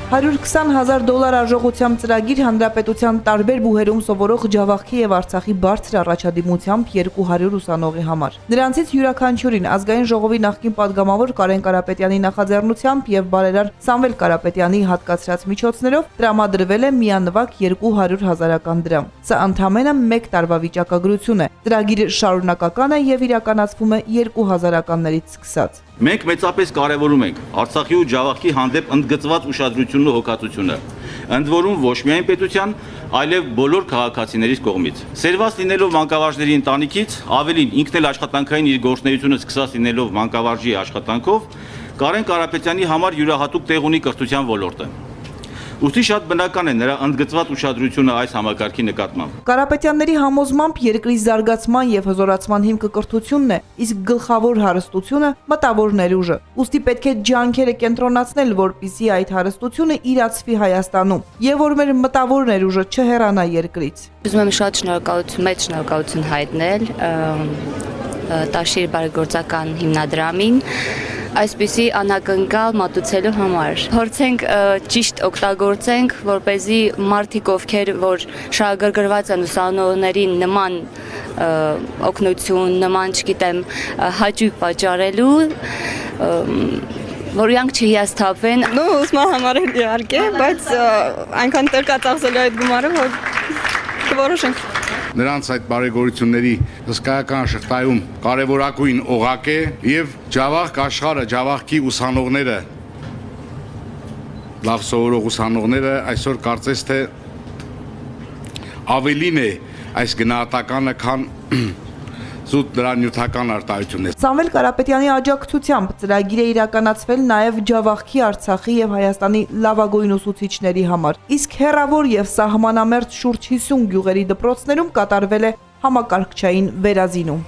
$120,000 արժողությամբ ծրագիր հանրապետության տարբեր բուհերում սովորող Ջավախքի եւ Արցախի բարձր առաջադիմությամբ 200 ուսանողի համար։ Նրանցից յուրաքանչյուրին ազգային ժողովի նախկին падգամավոր Կարեն Կարապետյանի նախաձեռնությամբ եւ բարերար Սամվել Կարապետյանի հատկացրած միջոցներով տրամադրվել է միանվագ 200,000 դրամ։ Սա ընդամենը 1 տարվա վիճակագրություն է։ Ծրագիրը շարունակական է եւ իրականացվում է 2000-ականներից սկսած։ Մենք մեծապես կարևորում ենք Արցախի ու Ջավախքի հանդեպ ընդգծված ուշադրությունն ու հոգացությունը, ընդ որում ոչ միայն պետության, այլև բոլոր քաղաքացիներից կողմից։ Սերված լինելով մանկավարժների ընտանիքից, ավելին ինքն էլ աշխատանքային իր գործունեությունը սկսած լինելով մանկավարժի աշխատանքով, Կարեն Կարապետյանի համար յուրահատուկ տեղ ունի կրթության ոլորտը։ Ուստի շատ բնական է նրա ընդգծված ուշադրությունը այս համակարգի նկատմամբ։ Կարապետյանների համոզմամբ երկրի զարգացման եւ հզորացման հիմքը կրթությունն է, իսկ գլխավոր հարստությունը մտավոր ներուժը։ Ուստի պետք է ջանքերը կենտրոնացնել, որպեսզի այդ հարստությունը իրացվի Հայաստանում եւ որ մեր մտավոր ներուժը չհեռանա երկրից։ Ուզում եմ շատ մեծ շնորհակալություն հայտնել Տաշիր բարեգործական հիմնադրամին այսպիսի անակնկալ մատուցելու համար։ Փորձենք ճիշտ օգտագործենք, որպեսզի մարդիկ, ովքեր որ շահագրգռված են ուսանողներին նման օգնություն, նման, չգիտեմ, հաճույք պատճառելու, որ իրանք չհիասթափվեն։ Ուսման համար էլ իհարկե, բայց այնքան տեղ կա ծախսելու այդ գումարը, որ կորոշենք։ Նրանց այդ բարեգործությունների հսկայական շղթայում կարևորագույն օղակ է եւ Ջավախք աշխարհը, Ջավախքի ուսանողները, լավ սովորող ուսանողները այսօր կարծես թե ավելին է այս գնահատականը, քան զուտ դրա նյութական արտահայտությունն է։ Սամվել Կարապետյանի աջակցությամբ ծրագիր է իրականացվել նաև Ջավախքի, Արցախի եւ Հայաստանի լավագույն ուսուցիչների համար։ Իսկ հեռավոր եւ սահմանամերձ շուրջ 50 գյուղերի դպրոցներում կատարվել է համակարգչային վերազինում։